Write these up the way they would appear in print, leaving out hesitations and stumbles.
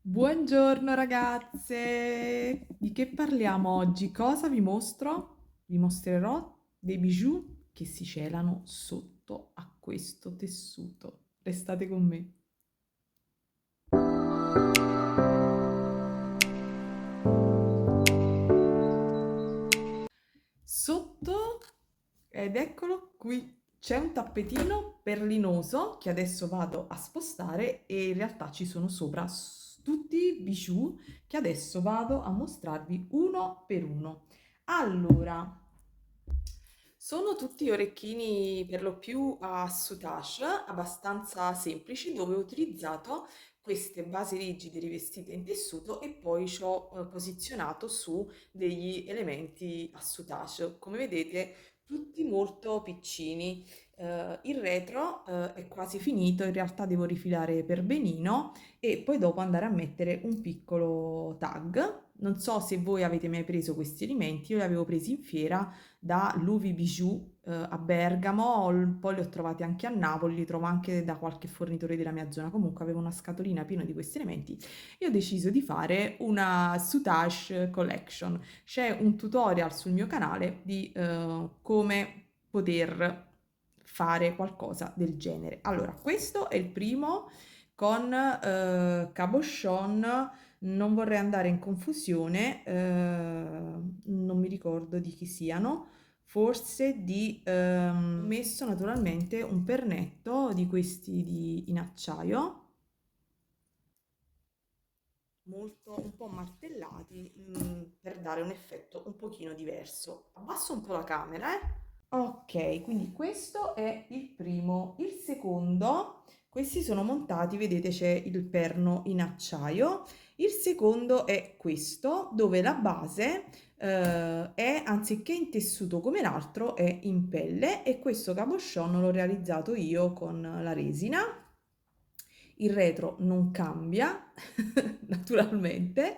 Buongiorno ragazze! Di che parliamo oggi? Cosa vi mostro? Vi mostrerò dei bijou che si celano sotto a questo tessuto. Restate con me. Sotto, ed eccolo qui, c'è un tappetino perlinoso che adesso vado a spostare e in realtà ci sono sopra tutti i bijou che adesso vado a mostrarvi uno per uno. Allora, sono tutti orecchini per lo più a soutache, abbastanza semplici, dove ho utilizzato queste basi rigide rivestite in tessuto e poi ci ho posizionato su degli elementi a soutache. Come vedete, tutti molto piccini. Il retro è quasi finito, in realtà devo rifilare per benino e poi dopo andare a mettere un piccolo tag. Non so se voi avete mai preso questi elementi, io li avevo presi in fiera da Luvi Bijou a Bergamo, poi li ho trovati anche a Napoli, li trovo anche da qualche fornitore della mia zona, comunque avevo una scatolina piena di questi elementi e ho deciso di fare una Soutache Collection. C'è un tutorial sul mio canale di come poter fare qualcosa del genere. Allora, questo è il primo con cabochon, non vorrei andare in confusione, non mi ricordo di chi siano, forse di... ho messo naturalmente un pernetto di questi in acciaio, molto un po' martellati, per dare un effetto un pochino diverso. Abbasso un po' la camera, eh. Ok, quindi questo è il primo. Il secondo, questi sono montati, vedete c'è il perno in acciaio. Il secondo è questo, dove la base è, anziché in tessuto come l'altro, è in pelle e questo cabochon l'ho realizzato io con la resina. Il retro non cambia, naturalmente.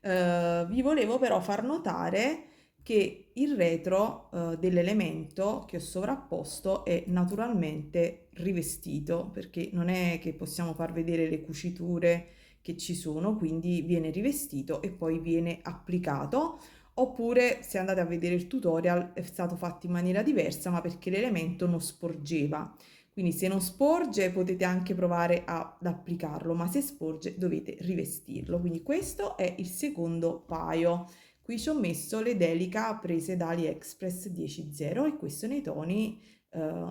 Vi volevo però far notare che il retro dell'elemento che ho sovrapposto è naturalmente rivestito, perché non è che possiamo far vedere le cuciture che ci sono, quindi viene rivestito e poi viene applicato. Oppure, se andate a vedere il tutorial, è stato fatto in maniera diversa, ma perché l'elemento non sporgeva. Quindi se non sporge potete anche provare ad applicarlo, ma se sporge dovete rivestirlo. Quindi questo è il secondo paio. Qui ci ho messo le Delica prese da AliExpress 10.0 e questo nei toni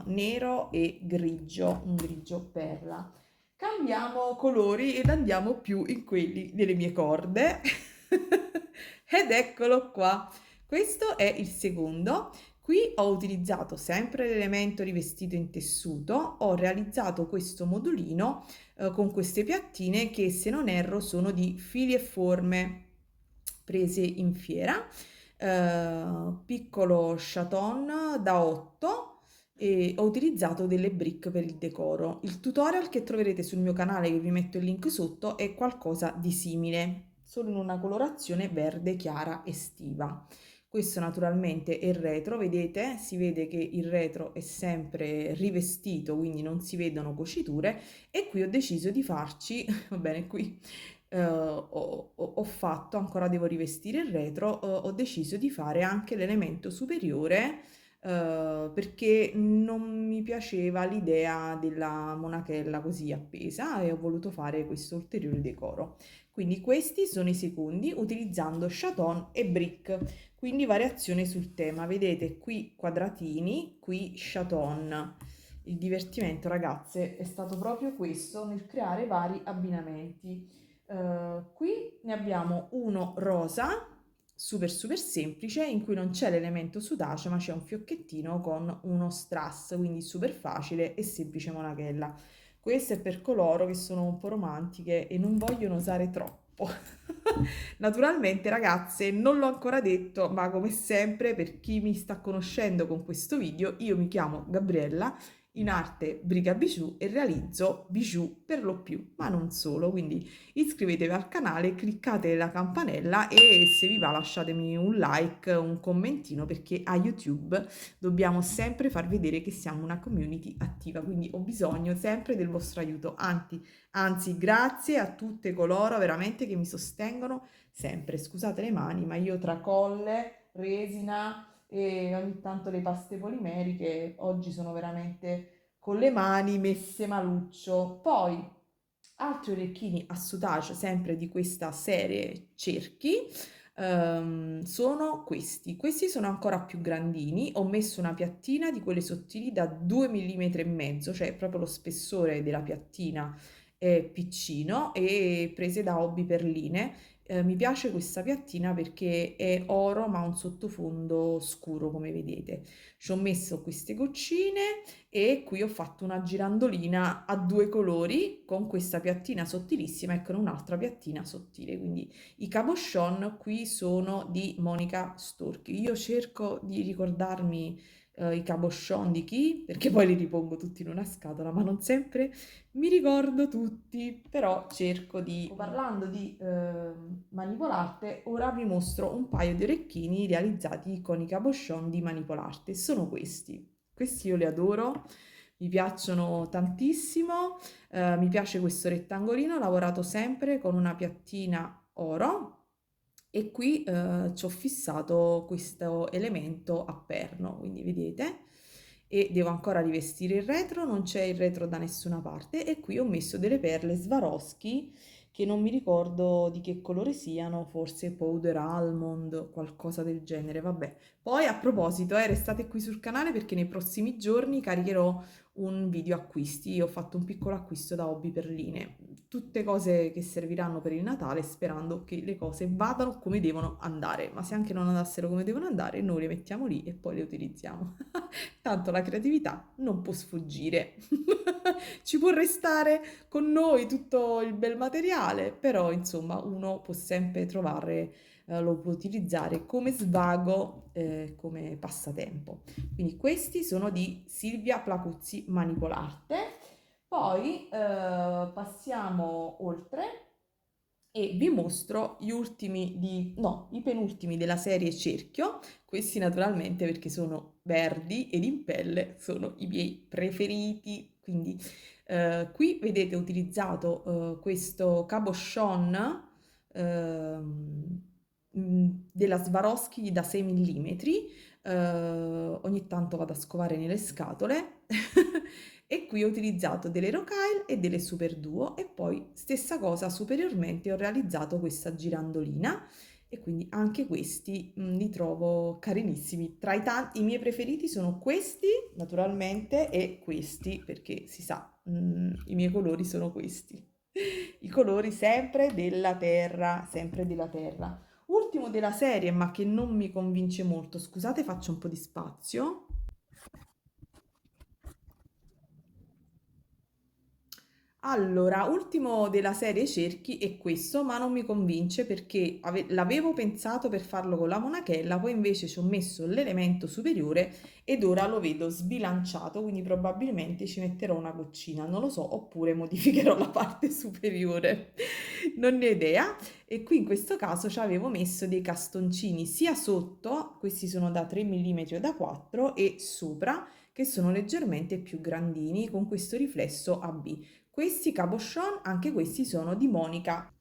nero e grigio, un grigio perla. Cambiamo colori ed andiamo più in quelli delle mie corde. Ed eccolo qua. Questo è il secondo. Qui ho utilizzato sempre l'elemento rivestito in tessuto, ho realizzato questo modulino con queste piattine che, se non erro, sono di Fili e Forme prese in fiera, piccolo chaton da 8 e ho utilizzato delle brick per il decoro. Il tutorial che troverete sul mio canale, che vi metto il link sotto, è qualcosa di simile, solo in una colorazione verde chiara estiva. Questo naturalmente è il retro, vedete? Si vede che il retro è sempre rivestito, quindi non si vedono cuciture e qui ho deciso di farci, va bene, qui ho fatto, ancora devo rivestire il retro, ho deciso di fare anche l'elemento superiore perché non mi piaceva l'idea della monachella così appesa e ho voluto fare questo ulteriore decoro. Quindi questi sono i secondi utilizzando chaton e brick, quindi variazione sul tema. Vedete qui quadratini, qui chaton. Il divertimento, ragazze, è stato proprio questo nel creare vari abbinamenti. Qui ne abbiamo uno rosa, super super semplice, in cui non c'è l'elemento sudace, ma c'è un fiocchettino con uno strass, quindi super facile e semplice monachella. Questo è per coloro che sono un po' romantiche e non vogliono usare troppo. Naturalmente, ragazze, non l'ho ancora detto, ma come sempre, per chi mi sta conoscendo con questo video, io mi chiamo Gabriella, in arte Briga Bijou e realizzo bijou per lo più, ma non solo, quindi iscrivetevi al canale, cliccate la campanella e se vi va lasciatemi un like, un commentino perché a YouTube dobbiamo sempre far vedere che siamo una community attiva, quindi ho bisogno sempre del vostro aiuto. Anzi, grazie a tutte coloro veramente che mi sostengono sempre. Scusate le mani, ma io tra colle, resina e ogni tanto le paste polimeriche oggi sono veramente con le mani messe maluccio. Poi altri orecchini a soutache sempre di questa serie cerchi sono questi. Questi sono ancora più grandini. Ho messo una piattina di quelle sottili da 2 mm e mezzo, cioè proprio lo spessore della piattina è piccino, e prese da Hobby Perline. Mi piace questa piattina perché è oro ma ha un sottofondo scuro come vedete. Ci ho messo queste goccine e qui ho fatto una girandolina a 2 colori con questa piattina sottilissima e con un'altra piattina sottile. Quindi i cabochon qui sono di Monica Storchi. Io cerco di ricordarmi i cabochon di chi, perché poi li ripongo tutti in una scatola, ma non sempre mi ricordo tutti, però cerco di... Parlando di Manipolarte, ora vi mostro un paio di orecchini realizzati con i cabochon di Manipolarte. Sono questi. Questi io li adoro, mi piacciono tantissimo. Mi piace questo rettangolino lavorato sempre con una piattina oro e qui ci ho fissato questo elemento a perno, quindi vedete, e devo ancora rivestire il retro, non c'è il retro da nessuna parte e qui ho messo delle perle Swarovski che non mi ricordo di che colore siano, forse powder almond, qualcosa del genere, vabbè. Poi a proposito, restate qui sul canale perché nei prossimi giorni caricherò un video acquisti. Io ho fatto un piccolo acquisto da Hobby Perline, tutte cose che serviranno per il Natale sperando che le cose vadano come devono andare, ma se anche non andassero come devono andare noi le mettiamo lì e poi le utilizziamo. Tanto la creatività non può sfuggire. Ci può restare con noi tutto il bel materiale, però insomma uno può sempre trovare, lo può utilizzare come svago, come passatempo. Quindi questi sono di Silvia Placuzzi Manipolarte. Poi passiamo oltre e vi mostro gli ultimi no, i penultimi della serie Cerchio. Questi naturalmente perché sono verdi ed in pelle sono i miei preferiti. Quindi qui vedete utilizzato questo cabochon della Swarovski da 6 mm. Ogni tanto vado a scovare nelle scatole e qui ho utilizzato delle Rocale e delle Super Duo e poi stessa cosa superiormente ho realizzato questa girandolina e quindi anche questi li trovo carinissimi. Tra i tanti, i miei preferiti sono questi naturalmente e questi perché si sa, i miei colori sono questi. I colori sempre della terra, sempre della terra. Ultimo della serie, ma che non mi convince molto. Scusate, faccio un po' di spazio. Allora, ultimo della serie cerchi è questo, ma non mi convince perché l'avevo pensato per farlo con la monachella, poi invece ci ho messo l'elemento superiore ed ora lo vedo sbilanciato, quindi probabilmente ci metterò una goccina, non lo so, oppure modificherò la parte superiore, non ne ho idea. E qui in questo caso ci avevo messo dei castoncini sia sotto, questi sono da 3 mm o da 4, e sopra, che sono leggermente più grandini, con questo riflesso AB. Questi cabochon, anche questi sono di Monica,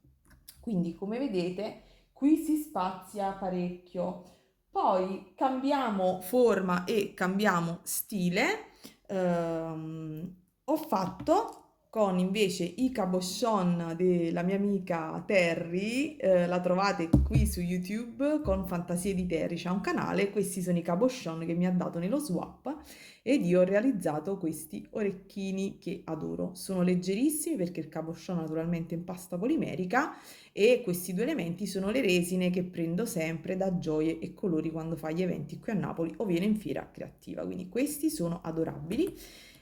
quindi come vedete qui si spazia parecchio. Poi cambiamo forma e cambiamo stile. Ho fatto con invece i cabochon della mia amica Terry, la trovate qui su YouTube con Fantasie di Terry, c'è un canale, questi sono i cabochon che mi ha dato nello swap ed io ho realizzato questi orecchini che adoro. Sono leggerissimi perché il cabochon naturalmente è in pasta polimerica e questi due elementi sono le resine che prendo sempre da Gioie e Colori quando fa gli eventi qui a Napoli o viene in fiera creativa, quindi questi sono adorabili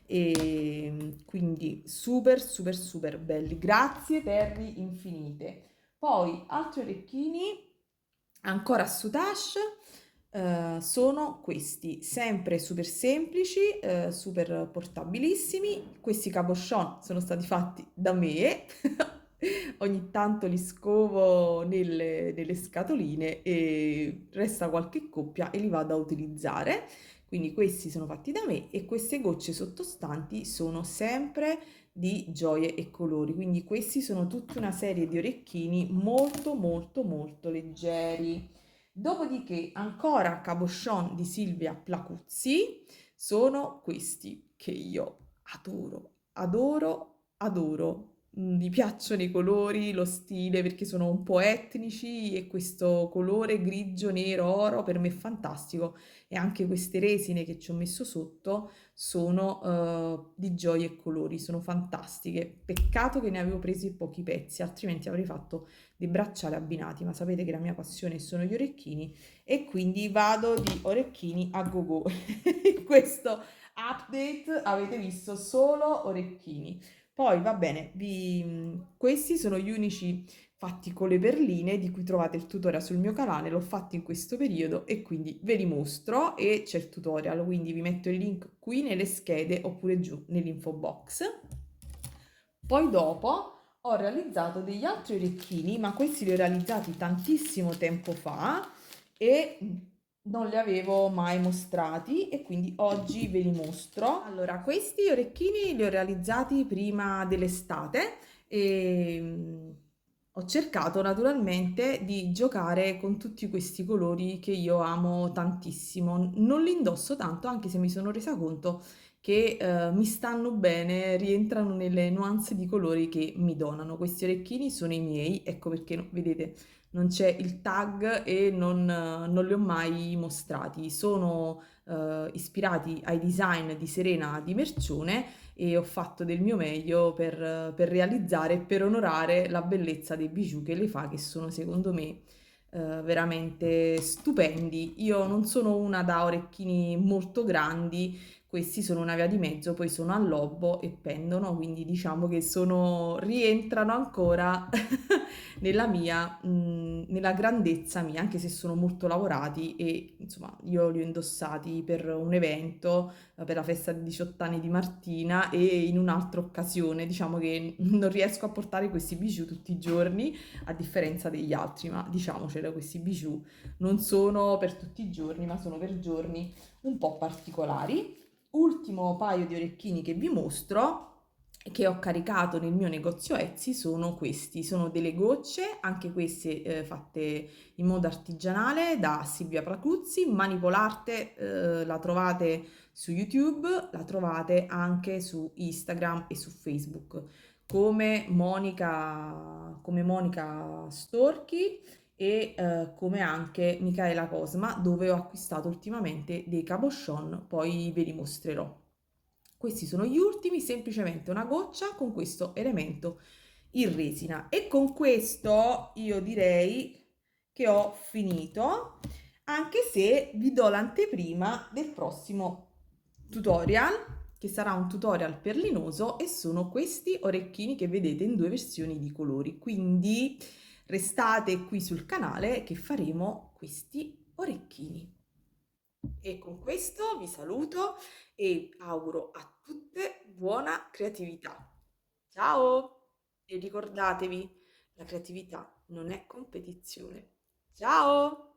e quindi super super super belli. Grazie Terry infinite. Poi altri orecchini ancora a soutache, sono questi, sempre super semplici, super portabilissimi. Questi cabochon sono stati fatti da me. Ogni tanto li scovo nelle scatoline e resta qualche coppia e li vado a utilizzare. Quindi questi sono fatti da me e queste gocce sottostanti sono sempre di gioie e colori. Quindi questi sono tutta una serie di orecchini molto molto molto leggeri. Dopodiché, ancora cabochon di Silvia Placuzzi, sono questi che io adoro, adoro, adoro. Mi piacciono i colori, lo stile perché sono un po' etnici e questo colore grigio, nero, oro per me è fantastico e anche queste resine che ci ho messo sotto sono di gioia e colori, sono fantastiche. Peccato che ne avevo presi pochi pezzi, altrimenti avrei fatto dei bracciali abbinati, ma sapete che la mia passione sono gli orecchini e quindi vado di orecchini a go-go. In questo update avete visto solo orecchini. Poi va bene, questi sono gli unici fatti con le perline di cui trovate il tutorial sul mio canale, l'ho fatto in questo periodo e quindi ve li mostro e c'è il tutorial, quindi vi metto il link qui nelle schede oppure giù nell'info box. Poi dopo ho realizzato degli altri orecchini, ma questi li ho realizzati tantissimo tempo fa e non li avevo mai mostrati e quindi oggi ve li mostro. Allora, questi orecchini li ho realizzati prima dell'estate e ho cercato naturalmente di giocare con tutti questi colori che io amo tantissimo. Non li indosso tanto, anche se mi sono resa conto che mi stanno bene, rientrano nelle nuance di colori che mi donano. Questi orecchini sono i miei, ecco perché vedete non c'è il tag e non li ho mai mostrati. Sono ispirati ai design di Serena di Mercione e ho fatto del mio meglio per realizzare e per onorare la bellezza dei bijou che le fa, che sono secondo me veramente stupendi. Io non sono una da orecchini molto grandi, questi sono una via di mezzo, poi sono al lobo e pendono, quindi diciamo che rientrano ancora nella grandezza mia, anche se sono molto lavorati e insomma io li ho indossati per un evento, per la festa di 18 anni di Martina e in un'altra occasione. Diciamo che non riesco a portare questi bijou tutti i giorni, a differenza degli altri, ma diciamocelo, questi bijou non sono per tutti i giorni, ma sono per giorni un po' particolari. Ultimo paio di orecchini che vi mostro che ho caricato nel mio negozio Etsy sono questi, sono delle gocce, anche queste fatte in modo artigianale da Silvia Placuzzi, Manipolarte, la trovate su YouTube, la trovate anche su Instagram e su Facebook come Monica Storchi e come anche Michaela Cosma, dove ho acquistato ultimamente dei cabochon, poi ve li mostrerò. Questi sono gli ultimi, semplicemente una goccia con questo elemento in resina. E con questo io direi che ho finito, anche se vi do l'anteprima del prossimo tutorial, che sarà un tutorial perlinoso e sono questi orecchini che vedete in due versioni di colori. Quindi restate qui sul canale che faremo questi orecchini. E con questo vi saluto e auguro a tutte buona creatività. Ciao! E ricordatevi, la creatività non è competizione. Ciao!